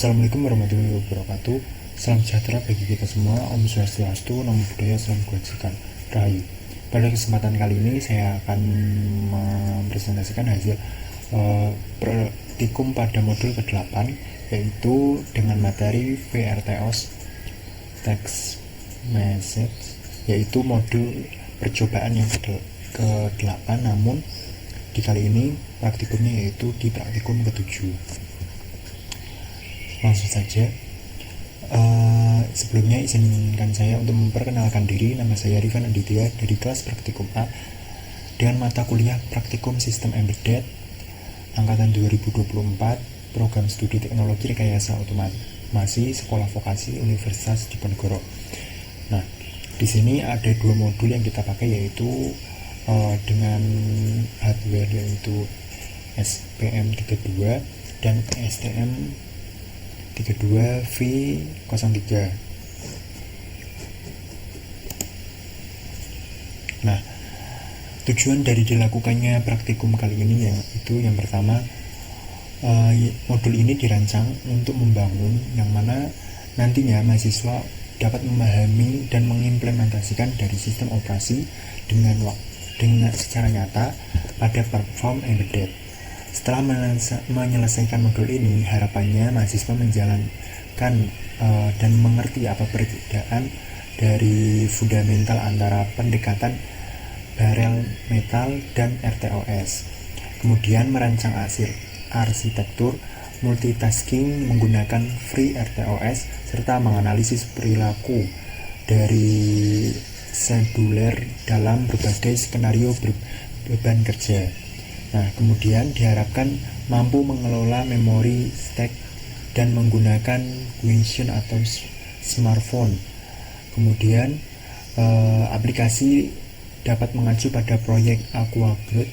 Assalamualaikum warahmatullahi wabarakatuh. Salam sejahtera bagi kita semua. Om Swastiastu, Namo Buddhaya, Salam Kebajikan, Rahayu. Pada kesempatan kali ini saya akan mempresentasikan hasil praktikum pada modul ke-8, yaitu dengan materi VRTOS Text Message, yaitu modul percobaan yang ke-8, namun di kali ini praktikumnya yaitu di praktikum ke-7. Langsung saja. Sebelumnya izinkan saya untuk memperkenalkan diri. Nama saya Rifan Aditya dari kelas praktikum A dengan mata kuliah Praktikum Sistem Embedded angkatan 2024, program studi teknologi rekayasa otomasi, sekolah vokasi Universitas Diponegoro. Nah, di sini ada dua modul yang kita pakai, yaitu dengan hardware yaitu SPM32 dan STM32V03. Nah, tujuan dari dilakukannya praktikum kali ini yaitu yang pertama, modul ini dirancang untuk membangun yang mana nantinya mahasiswa dapat memahami dan mengimplementasikan dari sistem operasi dengan secara nyata pada platform embedded. Setelah menyelesaikan modul ini, harapannya mahasiswa menjalankan dan mengerti apa perbedaan dari fundamental antara pendekatan barel metal dan RTOS. Kemudian merancang arsitektur multitasking menggunakan free RTOS serta menganalisis perilaku dari seduler dalam berbagai skenario beban kerja. Nah, kemudian diharapkan mampu mengelola memori stack dan menggunakan Windows atau smartphone. Kemudian aplikasi dapat mengacu pada proyek AquaBird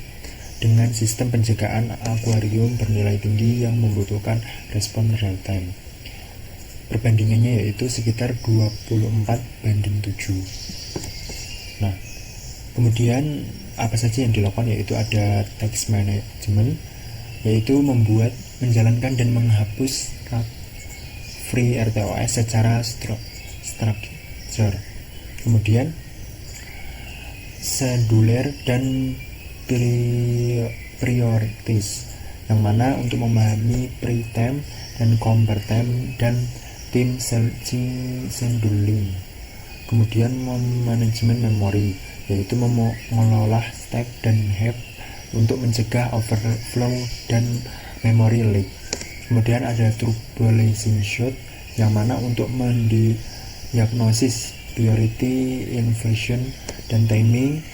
dengan sistem penjagaan akuarium bernilai tinggi yang membutuhkan respon real time. Perbandingannya yaitu sekitar 24:7. Nah, kemudian apa saja yang dilakukan, yaitu ada text management, yaitu menjalankan dan menghapus free RTOS secara structure. Kemudian scheduler dan priorities, yang mana untuk memahami pre-time dan compare-time dan time searching scheduling. Kemudian manajemen memori, yaitu mengelola stack dan heap untuk mencegah overflow dan memory leak. Kemudian ada troubleshooting shot, yang mana untuk mendiagnosis priority inversion dan timing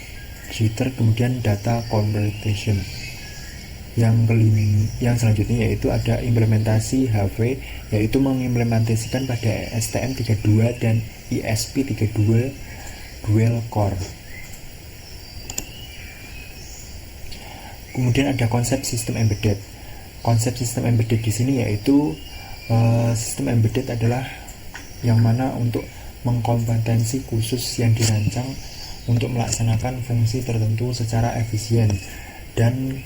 jitter. Kemudian data conversion. Yang selanjutnya yaitu ada implementasi HV, yaitu mengimplementasikan pada STM32 dan ISP32 dual core. Kemudian ada konsep sistem embedded. Konsep sistem embedded di sini yaitu sistem embedded adalah yang mana untuk mengkompetensi khusus yang dirancang untuk melaksanakan fungsi tertentu secara efisien dan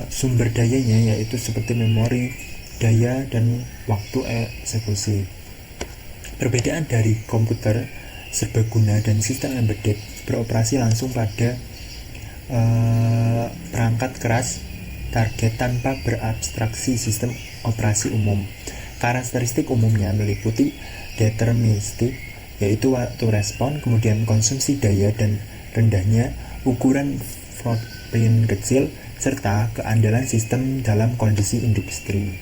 sumber dayanya yaitu seperti memori, daya, dan waktu eksekusi. Perbedaan dari komputer serbaguna dan sistem embedded beroperasi langsung pada perangkat keras target tanpa berabstraksi sistem operasi umum. Karakteristik umumnya meliputi deterministik, yaitu waktu respon, kemudian konsumsi daya dan rendahnya, ukuran footprint kecil, serta keandalan sistem dalam kondisi industri.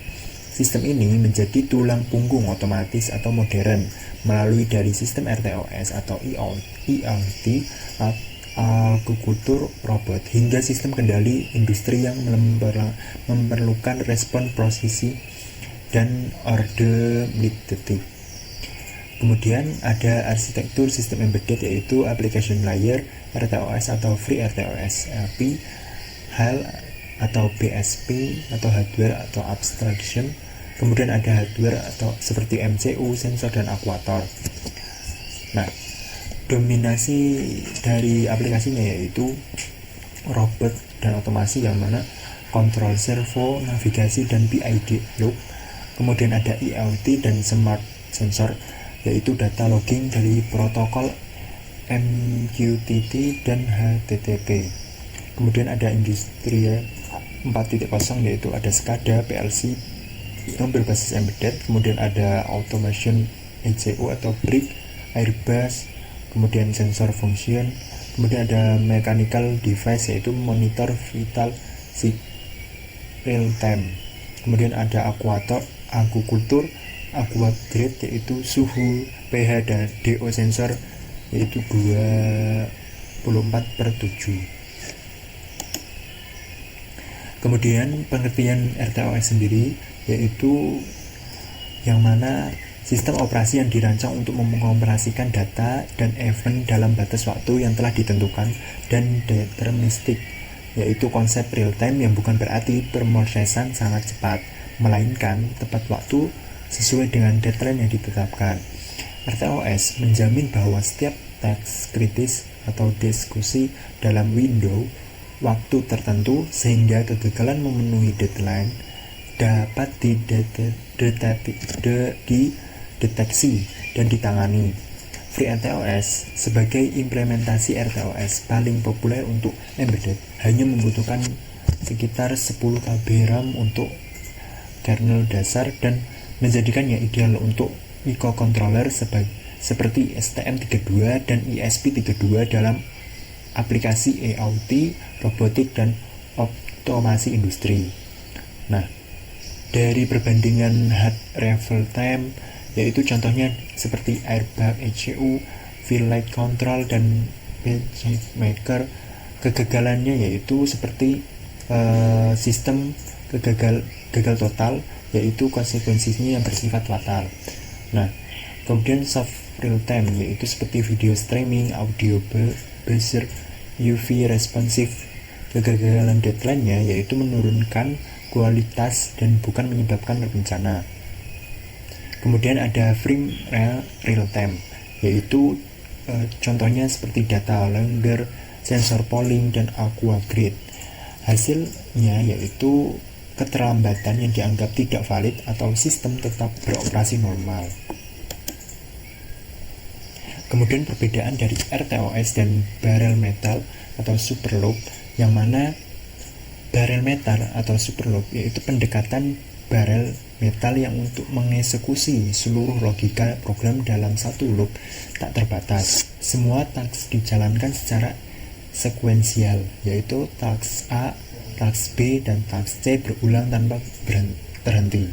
Sistem ini menjadi tulang punggung otomatis atau modern melalui dari sistem RTOS atau ERT, agrikultur robot, hingga sistem kendali industri yang memerlukan respon prosesi dan orde detik. Kemudian ada arsitektur sistem embedded, yaitu application layer, RTOS atau free RTOS, API, HAL atau BSP atau hardware atau abstraction. Kemudian ada hardware atau seperti MCU, sensor, dan aktuator. Nah, dominasi dari aplikasinya yaitu robot dan otomasi, yang mana kontrol servo, navigasi, dan PID loop. Kemudian ada IoT dan Smart Sensor, yaitu data logging dari protokol MQTT dan HTTP. Kemudian ada industri 4.0, yaitu ada SCADA, PLC yang berbasis embedded. Kemudian ada automation ECU atau brick, Airbus, kemudian sensor function. Kemudian ada mechanical device, yaitu monitor vital sign real time. Kemudian ada akukultur, aqua grade, yaitu suhu, pH dan DO sensor, yaitu 24/7. Kemudian pengertian RTOS sendiri, yaitu yang mana sistem operasi yang dirancang untuk mengoperasikan data dan event dalam batas waktu yang telah ditentukan dan deterministik, yaitu konsep real time yang bukan berarti pemrosesan sangat cepat, melainkan tepat waktu sesuai dengan deadline yang ditetapkan. RTOS menjamin bahwa setiap teks kritis atau diskusi dalam window waktu tertentu sehingga kegagalan memenuhi deadline dapat dideteksi dan ditangani. FreeRTOS sebagai implementasi RTOS paling populer untuk embedded hanya membutuhkan sekitar 10 KB RAM untuk kernel dasar dan menjadikannya ideal untuk microcontroller seperti STM32 dan ESP32 dalam aplikasi IoT, robotik, dan otomasi industri. Nah, dari perbandingan hard real time, yaitu contohnya seperti Airbag ECU, Flight Control, dan PaceMaker, kegagalannya yaitu seperti sistem gagal total, yaitu konsekuensinya yang bersifat fatal. Nah, kemudian soft real time, yaitu seperti video streaming, audio buzzer, UV responsif. Kegagalan deadline-nya yaitu menurunkan kualitas dan bukan menyebabkan bencana. Kemudian ada frame real time, yaitu contohnya seperti data logger, sensor polling, dan aqua grid. Hasilnya yaitu keterlambatan yang dianggap tidak valid atau sistem tetap beroperasi normal. Kemudian perbedaan dari RTOS dan barrel metal atau super loop, yang mana barrel metal atau super loop yaitu pendekatan barrel metal yang untuk mengeksekusi seluruh logika program dalam satu loop tak terbatas. Semua task dijalankan secara sekuensial, yaitu task A, task B, dan task C berulang tanpa terhenti.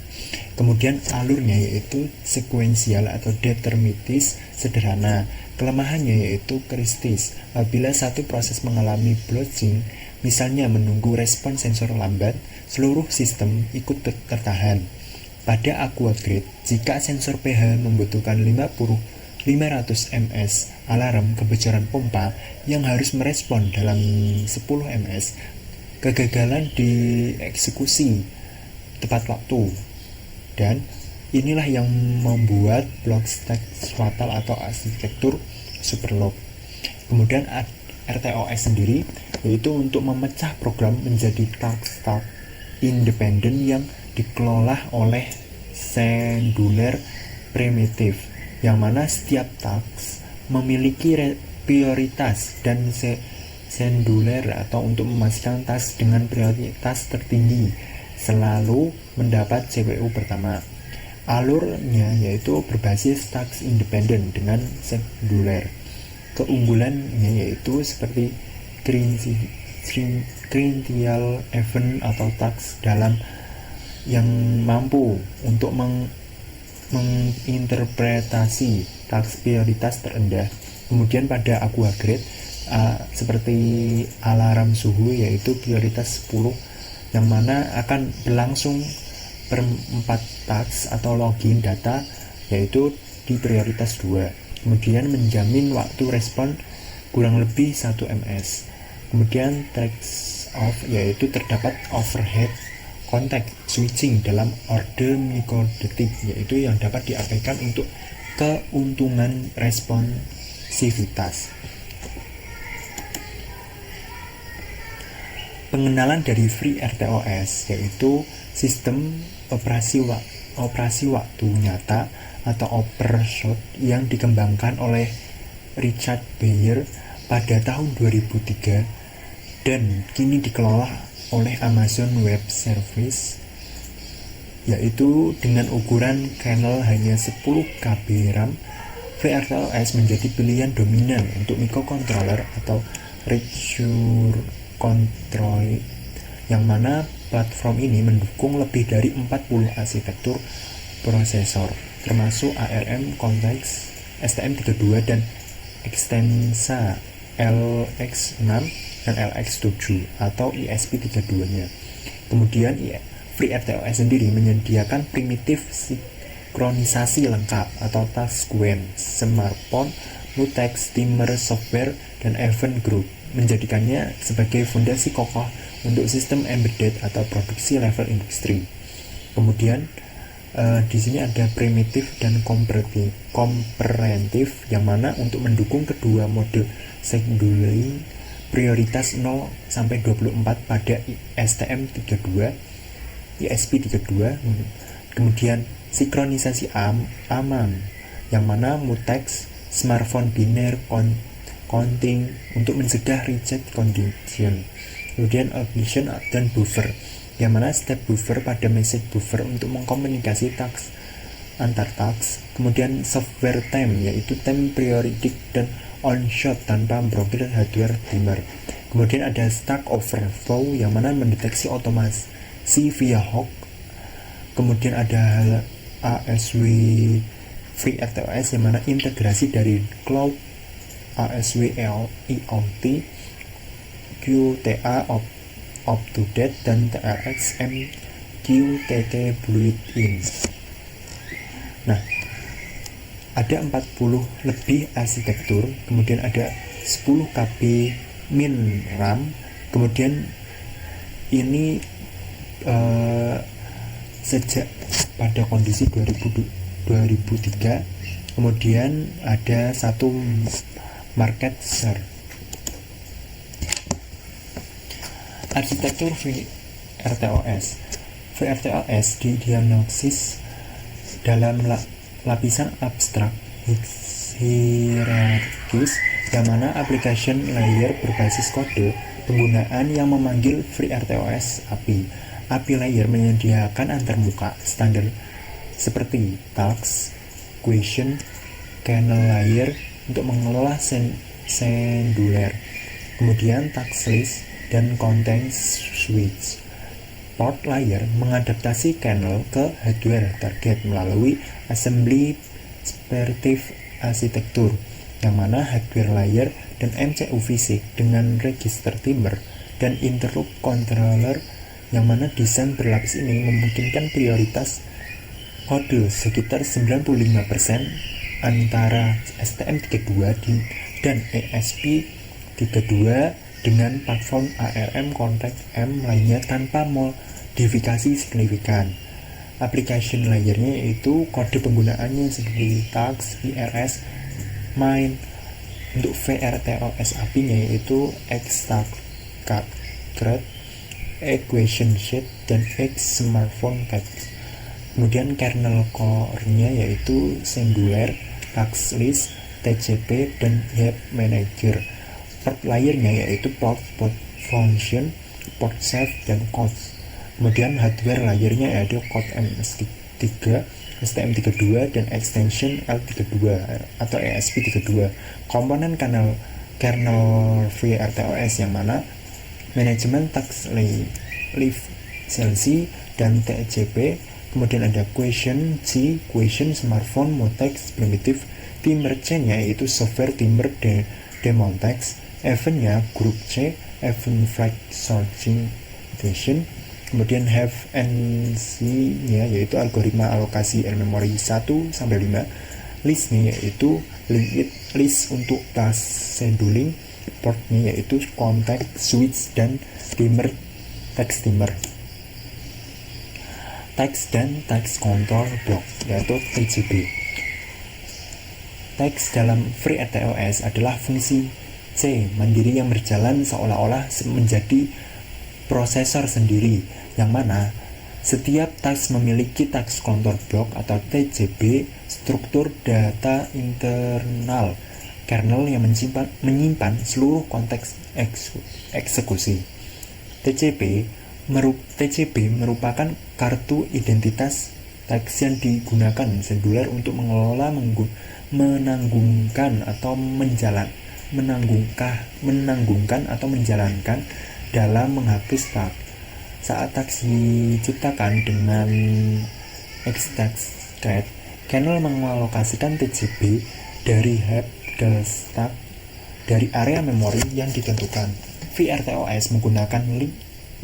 Kemudian alurnya yaitu sekuensial atau deterministis sederhana. Kelemahannya yaitu kristis. Apabila satu proses mengalami blockchain, misalnya menunggu respon sensor lambat, seluruh sistem ikut tertahan. Pada aqua grid, jika sensor pH membutuhkan 500 ms alarm kebocoran pompa yang harus merespon dalam 10 ms, kegagalan dieksekusi tepat waktu. Dan inilah yang membuat block stack fatal atau arsitektur super loop. Kemudian RTOS sendiri yaitu untuk memecah program menjadi task independen yang dikelola oleh singular primitif, yang mana setiap task memiliki prioritas dan singular atau untuk memastikan task dengan prioritas tertinggi selalu mendapat CPU pertama. Alurnya yaitu berbasis task independen dengan singular. Keunggulannya yaitu seperti critical event atau task dalam yang mampu untuk menginterpretasi task prioritas terendah. Kemudian pada aqua grade seperti alarm suhu yaitu prioritas 10, yang mana akan berlangsung per 4 task atau login data yaitu di prioritas 2. Kemudian menjamin waktu respon kurang lebih 1 ms. Kemudian task off yaitu terdapat overhead context switching dalam order mikrodetik, yaitu yang dapat diabaikan untuk keuntungan responsivitas. Pengenalan dari FreeRTOS yaitu sistem operasi operasi waktu nyata atau OpenShot yang dikembangkan oleh Richard Bayer pada tahun 2003 dan kini dikelola oleh Amazon Web Services, yaitu dengan ukuran kernel hanya 10 KB RAM. FreeRTOS menjadi pilihan dominan untuk microcontroller atau Register Control, yang mana platform ini mendukung lebih dari 40 arsitektur prosesor, termasuk ARM Cortex, STM32 dan Extensa LX6 dan LX7 atau ESP32-nya. Kemudian FreeRTOS sendiri menyediakan primitif sinkronisasi lengkap atau TouchScreen, smartphone, mutex, timer, software, dan event group, menjadikannya sebagai fondasi kokoh untuk sistem embedded atau produksi level industri. Kemudian di sini ada primitif dan komprehensive, yang mana untuk mendukung kedua mode scheduling prioritas 0 sampai 24 pada STM32, ESP32. Kemudian sinkronisasi aman, yang mana mutex, smartphone biner, counting untuk mencegah reject condition. Kemudian ignition dan buffer, yang mana step buffer pada message buffer untuk mengkomunikasi task antar task. Kemudian software time, yaitu time periodic dan on shot tanpa memblokir hardware timer. Kemudian ada stack overflow, yang mana mendeteksi otomasi via hook. Kemudian ada ASW FreeRTOS, yang mana integrasi dari cloud ASW IoT, QTA up-to-date, dan TRX MQTT built-in. Nah, ada 40 lebih arsitektur, kemudian ada 10 KB min RAM, kemudian ini sejak pada kondisi 2003, kemudian ada satu market share. Arsitektur FreeRTOS. FreeRTOS didiagnosis dalam lapisan abstrak hierarkis, yang mana application layer berbasis kode penggunaan yang memanggil FreeRTOS API. API layer menyediakan antarmuka standar seperti task, question, kernel layer untuk mengelola senduler, kemudian task list dan content switch. Port layer mengadaptasi kernel ke hardware target melalui assembly separative arsitektur, yang mana hardware layer dan MCU fisik dengan register timer dan interrupt controller, yang mana desain berlapis ini memungkinkan prioritas kode sekitar 95% antara STM32 dan ESP32 dengan platform ARM Cortex M lainnya tanpa modifikasi signifikan. Application layernya yaitu kode penggunaannya seperti task, IRS, main. Untuk FreeRTOS API-nya yaitu extract, equation sheet, dan X smartphone text. Kemudian kernel core-nya yaitu Singular, task list, TCP, dan Heap Manager. Port layernya yaitu port function, port save, dan code. Kemudian hardware layernya yaitu code MS3, STM32, dan extension L32 atau ESP32. Komponen kernel FreeRTOS, yang mana manajemen task license dan TCP. Kemudian ada question smartphone, mutex, primitive, timer chain-nya yaitu software timer demontex, event-nya group C, event flag sorting station. Kemudian have NC-nya yaitu algoritma alokasi memory 1-5, list-nya yaitu linked list untuk task scheduling, port-nya yaitu context switch, dan timer text timer. Text dan text control block yaitu TCB. Text dalam FreeRTOS adalah fungsi C mandiri yang berjalan seolah-olah menjadi prosesor sendiri, yang mana Setiap task memiliki task counter block atau TCB, struktur data internal kernel yang menyimpan seluruh konteks eksekusi. TCB merupakan kartu identitas teks yang digunakan senduler untuk mengelola, menanggungkan atau menjalankan dalam menghapus tag. Saat teks diciptakan dengan extract, kernel mengalokasikan TCB dari heap ke stack dari area memori yang ditentukan. VRTOS menggunakan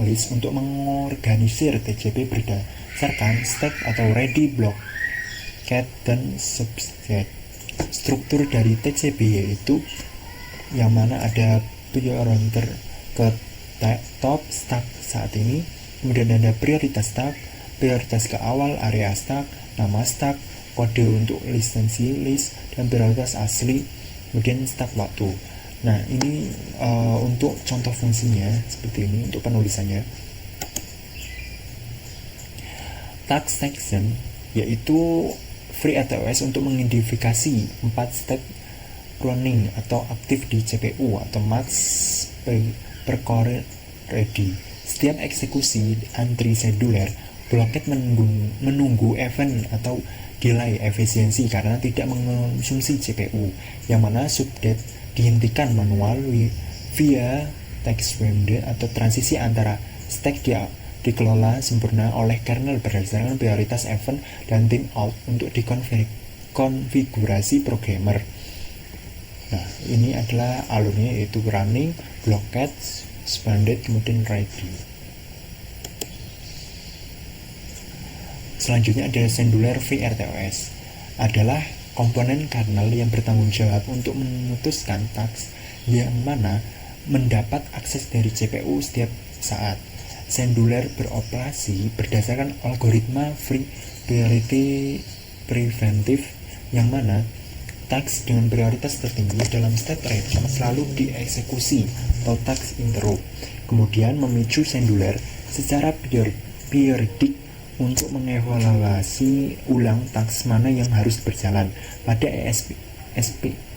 list untuk mengorganisir TCB berdasarkan stack atau ready block, cat, dan subset. Struktur dari TCB yaitu yang mana ada pointer ke top stack saat ini, kemudian ada prioritas stack, prioritas ke awal area stack, nama stack, kode untuk lisensi list, dan prioritas asli, kemudian stack waktu. Nah, ini untuk contoh fungsinya seperti ini untuk penulisannya. Task section yaitu FreeRTOS untuk mengidentifikasi 4 step running atau aktif di CPU atau max per core ready. Setiap eksekusi antri seduler, blocket menunggu event atau delay efisiensi karena tidak mengonsumsi CPU, yang mana subdet dihentikan manual via text window atau transisi antara stack dikelola sempurna oleh kernel berdasarkan prioritas event dan timeout untuk dikonfigurasi programmer. Nah, ini adalah alurnya yaitu running, blocket, suspended, kemudian ready. Selanjutnya ada senduler VRTOS, adalah komponen kernel yang bertanggung jawab untuk memutuskan task yang mana mendapat akses dari CPU setiap saat. Senduler beroperasi berdasarkan algoritma free priority preventive, yang mana task dengan prioritas tertinggi dalam state ready selalu dieksekusi atau task interrupt, kemudian memicu senduler secara periodik untuk mengevaluasi ulang task mana yang harus berjalan. Pada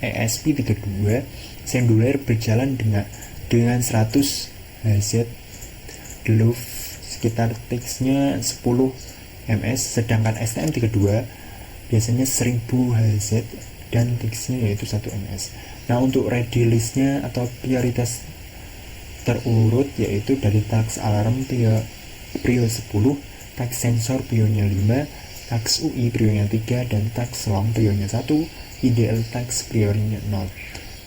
ESP32, senduler berjalan dengan 100 Hz dulu sekitar ticksnya 10 ms, sedangkan STM32 biasanya 1000 Hz dan ticksnya yaitu 1 ms. Nah, untuk ready listnya atau prioritas terurut yaitu dari task alarm prio 10, task sensor prionya 5, task UI prionya 3, dan task long prionya 1, ideal task prionya 0.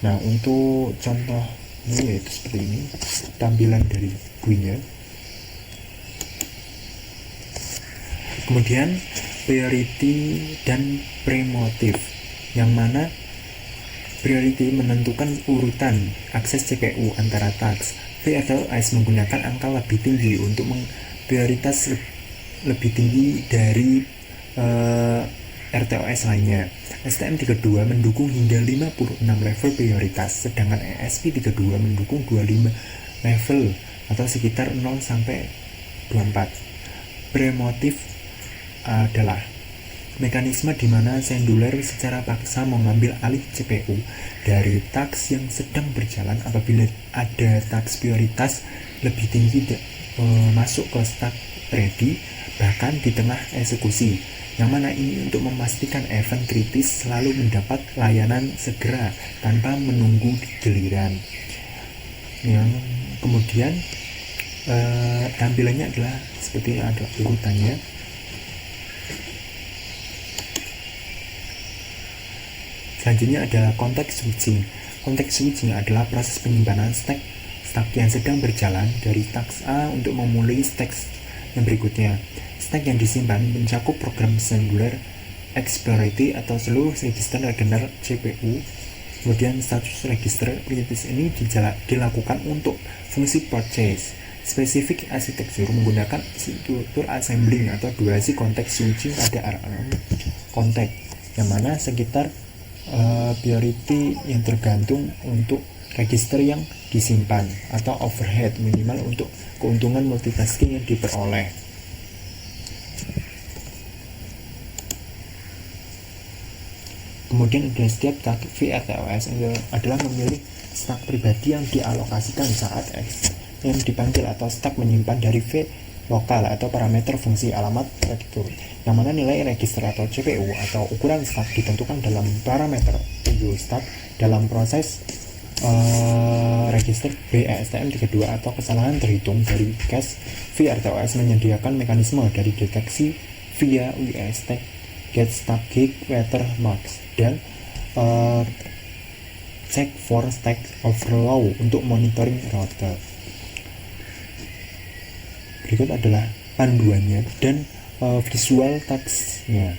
Nah, untuk contohnya yaitu seperti ini tampilan dari GUI-nya. Kemudian priority dan premotive, yang mana priority menentukan urutan akses CPU antara task. VRTOS menggunakan angka lebih tinggi untuk prioritas lebih tinggi dari RTOS lainnya. STM32 mendukung hingga 56 level prioritas, sedangkan ESP32 mendukung 25 level atau sekitar 0 sampai 24. Premotive adalah mekanisme di mana senduler secara paksa mengambil alih CPU dari task yang sedang berjalan apabila ada task prioritas lebih tinggi masuk ke stack ready, bahkan di tengah eksekusi, yang mana ini untuk memastikan event kritis selalu mendapat layanan segera tanpa menunggu giliran. Yang kemudian tampilannya adalah seperti ada urutannya. Selanjutnya adalah context switching. Context switching adalah proses penyimpanan stack yang sedang berjalan dari task A untuk memulai stack yang berikutnya. Stack yang disimpan mencakup program senduler exploratory atau seluruh register regener CPU. Kemudian status register prioritas ini dilakukan untuk fungsi purchase. Spesifik arsitektur menggunakan struktur assembling atau durasi context switching pada ARM context, yang mana sekitar priority yang tergantung untuk register yang disimpan atau overhead minimal untuk keuntungan multitasking yang diperoleh. Kemudian ada setiap tag VRTOS adalah memilih stak pribadi yang dialokasikan saat X yang dipanggil, atau stak menyimpan dari V lokal atau parameter fungsi alamat register, yang mana nilai register atau CPU atau ukuran stak ditentukan dalam parameter stak dalam proses register BESTM32, atau kesalahan terhitung dari cache. VRTOS menyediakan mekanisme dari deteksi via WSTag get stack gig watermarks dan check for stack overflow untuk monitoring router. Berikut adalah panduannya dan visual text-nya.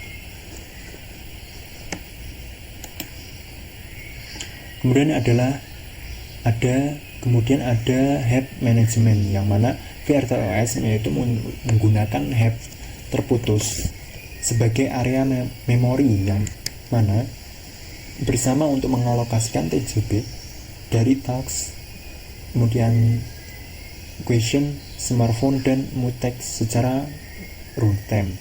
Kemudian ada heap management, yang mana VRTOS yaitu menggunakan heap terputus sebagai area memori, yang mana bersama untuk mengalokasikan TJB dari task, kemudian question, smartphone, dan mutex secara runtime.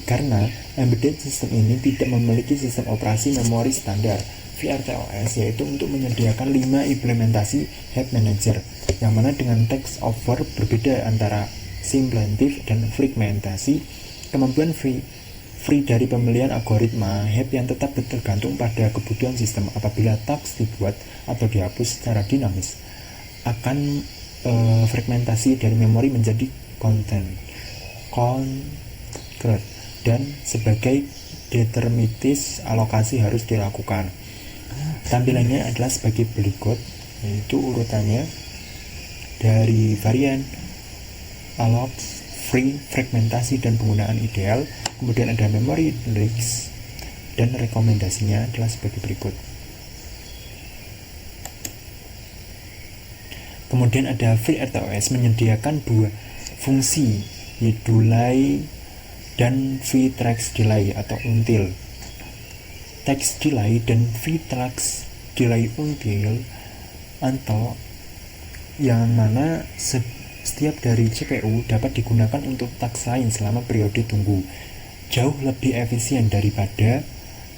Karena embedded system ini tidak memiliki sistem operasi memori standar VRTOS, yaitu untuk menyediakan 5 implementasi heap manager, yang mana dengan text over berbeda antara simulatif dan fragmentasi. Kemampuan free dari pemilihan algoritma heap yang tetap tergantung pada kebutuhan sistem. Apabila task dibuat atau dihapus secara dinamis, akan fragmentasi dari memori menjadi concrete, dan sebagai determinis alokasi harus dilakukan. Tampilannya adalah sebagai berikut, yaitu urutannya dari varian allowed, free, fragmentasi, dan penggunaan ideal. Kemudian ada memory leaks, dan rekomendasinya adalah sebagai berikut. Kemudian ada VRTOS menyediakan 2 fungsi, yaitu delay dan V-Trax delay atau until. Text delay dan V-Trax delay until atau yang mana setiap dari CPU dapat digunakan untuk task lain selama periode tunggu, jauh lebih efisien daripada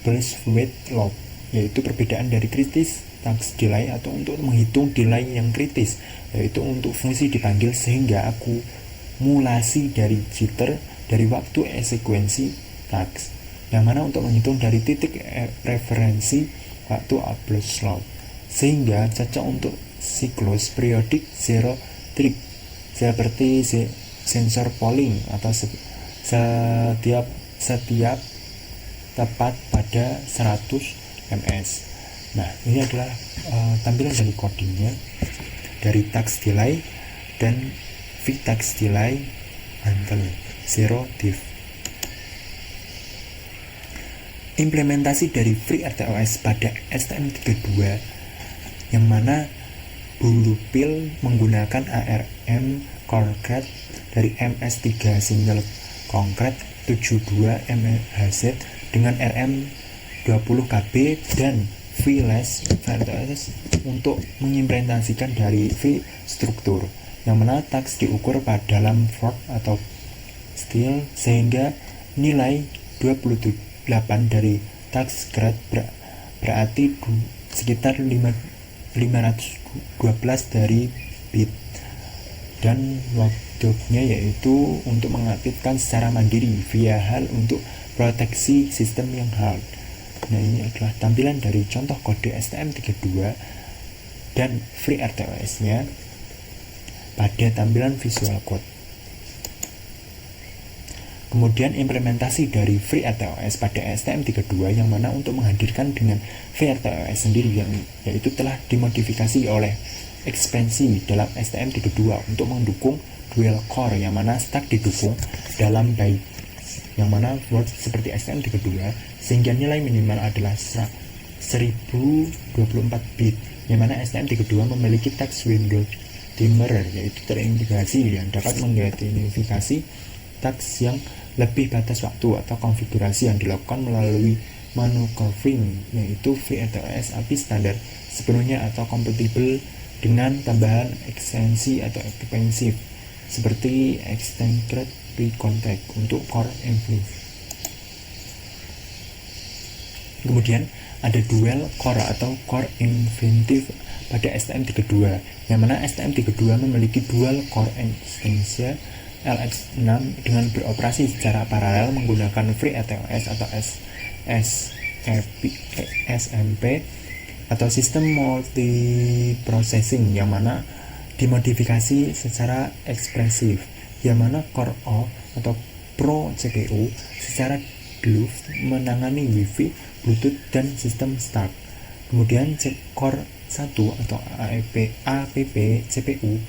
burst wait loop, yaitu perbedaan dari kritis task delay atau untuk menghitung delay yang kritis, yaitu untuk fungsi dipanggil sehingga akumulasi dari jitter dari waktu sekuensi task, yang mana untuk menghitung dari titik referensi waktu upload slot, sehingga cocok untuk siklus periodik zero trip seperti sensor polling atau setiap tepat pada 100 ms. Nah, ini adalah tampilan dari codingnya dari task delay dan V-Tax delay until zero diff. Implementasi dari FreeRTOS pada STM32, yang mana Bluepill menggunakan ARM Concrete dari MS3 single Concrete 72 MHz dengan RM 20KB dan V-Less VRTOS untuk mengimplementasikan dari V-struktur, yang mana task diukur pada dalam fork atau steel, sehingga nilai 28 dari task grade berarti sekitar 512 dari bit, dan waktunya yaitu untuk mengaktifkan secara mandiri via HAL untuk proteksi sistem yang hard. Nah, ini adalah tampilan dari contoh kode STM32 dan FreeRTOS-nya pada tampilan visual code. Kemudian implementasi dari FreeRTOS pada STM32, yang mana untuk menghadirkan dengan VRTOS sendiri, yang yaitu telah dimodifikasi oleh ekspansi dalam STM32 untuk mendukung dual core, yang mana stack didukung dalam byte, yang mana word seperti STM32, sehingga nilai minimal adalah 1024 bit, yang mana STM32 memiliki text window dimmer, yaitu terintegrasi yang dapat mengidentifikasi text yang lebih batas waktu atau konfigurasi yang dilakukan melalui menu covering, yaitu VRTOS API standar sepenuhnya atau kompatibel dengan tambahan ekstensi atau expensive seperti extended pre-contact untuk core amplifier. Kemudian ada dual core atau core inventive pada STM32, yang mana STM32 memiliki dual core instansia LX6 dengan beroperasi secara paralel menggunakan FreeRTOS atau SMP atau sistem multiprocessing, yang mana dimodifikasi secara ekspresif, yang mana core O atau Pro CPU secara Bluetooth menangani Wi-Fi, Bluetooth, dan sistem stack. Kemudian Core 1 atau APP CPU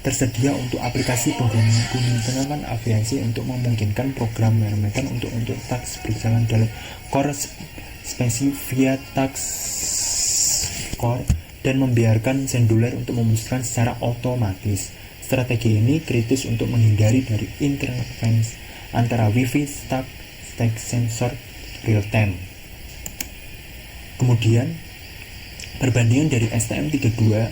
tersedia untuk aplikasi penggunaan aviasi untuk memungkinkan program parameter untuk task berjalan dalam core spesifik via task core dan membiarkan senduler untuk memutuskan secara otomatis. Strategi ini kritis untuk menghindari dari interferensi antara Wi-Fi stack sensor real time. Kemudian perbandingan dari STM32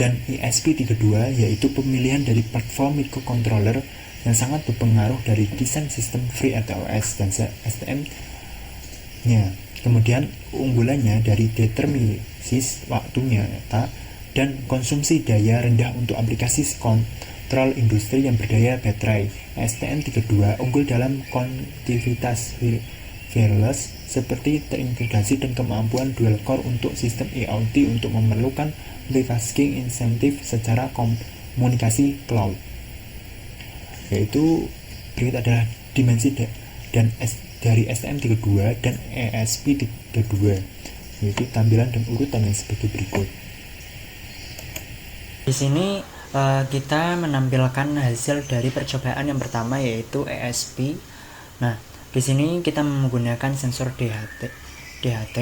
dan ESP32 yaitu pemilihan dari platform microcontroller yang sangat berpengaruh dari desain sistem FreeRTOS dan STM-nya. Kemudian unggulannya dari determinis waktunya dan konsumsi daya rendah untuk aplikasi kontrol industri yang berdaya baterai. STM32 unggul dalam konektivitas wireless seperti terintegrasi dan kemampuan dual core untuk sistem IoT untuk memerlukan multitasking insentif secara komunikasi cloud. Yaitu berikut adalah dimensi dari STM32 dan ESP32, yaitu tampilan dan urutan yang sebagai berikut. Di sini kita menampilkan hasil dari percobaan yang pertama, yaitu ESP. Nah, di sini kita menggunakan sensor DHT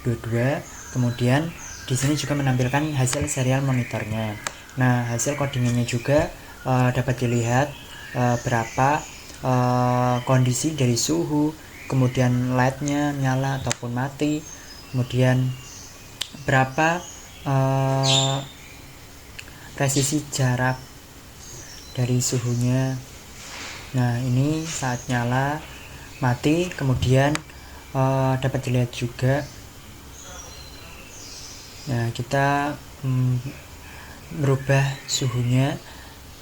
22. Kemudian di sini juga menampilkan hasil serial monitornya. Nah, hasil codingannya juga dapat dilihat berapa kondisi dari suhu, kemudian LED-nya nyala ataupun mati, kemudian berapa presisi jarak dari suhunya. Nah, ini saat nyala, mati, kemudian dapat dilihat juga. Nah, kita merubah suhunya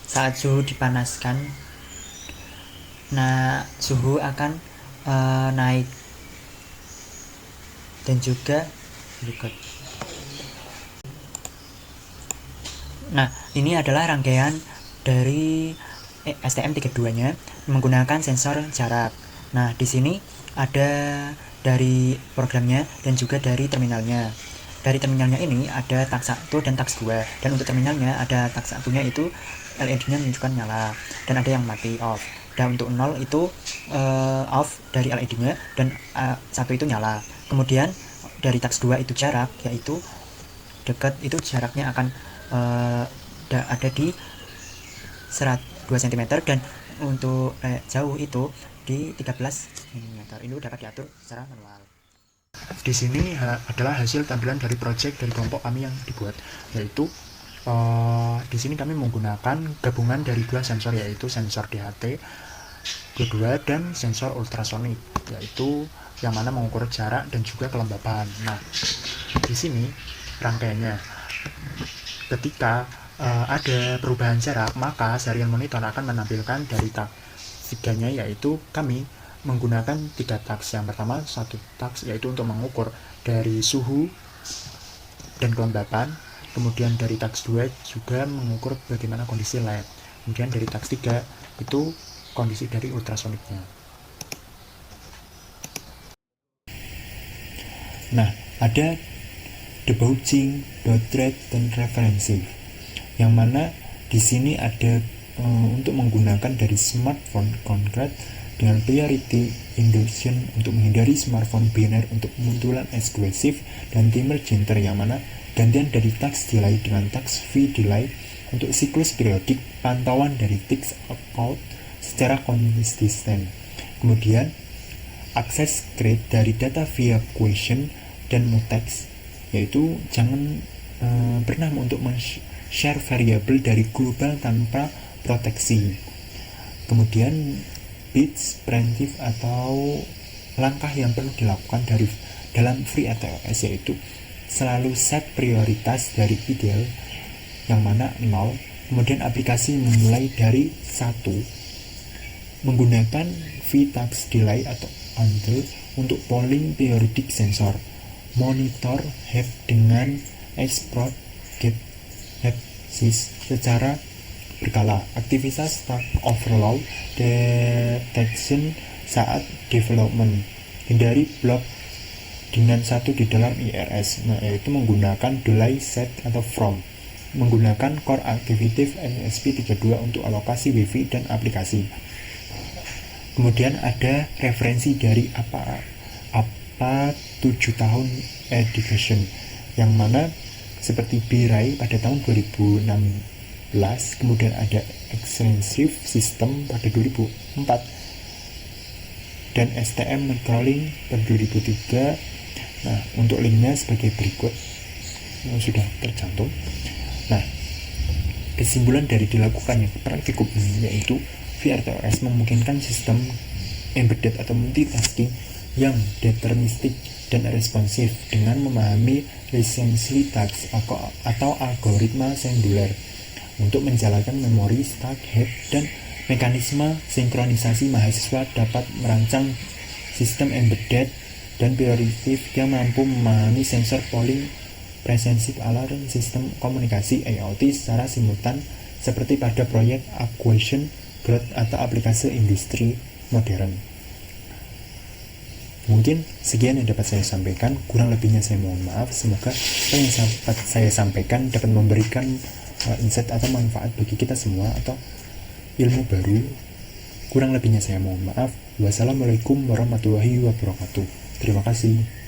saat suhu dipanaskan. Nah, suhu akan naik dan juga berikut. Nah, ini adalah rangkaian dari STM32-nya menggunakan sensor jarak. Nah, di sini ada dari programnya dan juga dari terminalnya. Dari terminalnya ini ada task 1 dan task 2. Dan untuk terminalnya ada task 1-nya itu LED-nya menunjukkan nyala dan ada yang mati off. Dan untuk 0 itu off dari LED-nya dan 1 itu nyala. Kemudian dari task 2 itu jarak, yaitu dekat itu jaraknya akan ada di 2 cm dan untuk jauh itu di 13 mm. Ini dapat diatur secara manual. Di sini adalah hasil tampilan dari project dari kelompok kami yang dibuat, yaitu di sini kami menggunakan gabungan dari dua sensor, yaitu sensor DHT 22 dan sensor ultrasonik, yaitu yang mana mengukur jarak dan juga kelembapan. Nah, di sini rangkaiannya. Ketika ada perubahan jarak, maka serial monitor akan menampilkan dari tiganya, yaitu kami menggunakan 3 task. Yang pertama, 1 task yaitu untuk mengukur dari suhu dan kelembapan. Kemudian dari task 2 juga mengukur bagaimana kondisi LED. Kemudian dari task 3 itu kondisi dari ultrasoniknya. Nah, ada debouching, dot rate, dan referensive, yang mana di sini ada untuk menggunakan dari smartphone konkret dengan priority induction untuk menghindari smartphone biner untuk kemunculan eksklusif dan timer jinter, yang mana gantian dari task delay dengan task V delay untuk siklus periodik pantauan dari tick out secara konsisten. Kemudian akses grade dari data via question dan mutex, yaitu jangan pernah untuk share variabel dari global tanpa proteksi. Kemudian bits preemptive atau langkah yang perlu dilakukan dalam FreeRTOS yaitu selalu set prioritas dari ideal yang mana 0, kemudian aplikasi memulai dari 1, menggunakan V-Task Delay atau Until untuk polling periodic sensor, monitor HEP dengan export get HEP sys secara berkala, aktivitas stack overload detection saat development, hindari blok dengan satu di dalam IRS, yaitu menggunakan delay set atau from, menggunakan core activity ESP32 untuk alokasi WiFi dan aplikasi. Kemudian ada referensi dari apa 7 tahun education, yang mana seperti BRAI pada tahun 2016, kemudian ada extensive system pada 2004, dan STM Microlink pada 2003. Nah, untuk linknya sebagai berikut yang sudah tercantum. Nah, kesimpulan dari dilakukannya praktikum ini yaitu FreeRTOS memungkinkan sistem embedded atau multitasking yang deterministik dan responsif dengan memahami recency task atau algoritma singular untuk menjalankan memori stack head dan mekanisme sinkronisasi. Mahasiswa dapat merancang sistem embedded dan prioritif yang mampu memahami sensor polling, presensive alarm, sistem komunikasi IoT secara simultan seperti pada proyek Aquation Growth atau aplikasi industri modern. Mungkin sekian yang dapat saya sampaikan, kurang lebihnya saya mohon maaf. Semoga apa yang saya sampaikan dapat memberikan insight atau manfaat bagi kita semua atau ilmu baru. Kurang lebihnya saya mohon maaf. Wassalamualaikum warahmatullahi wabarakatuh. Terima kasih.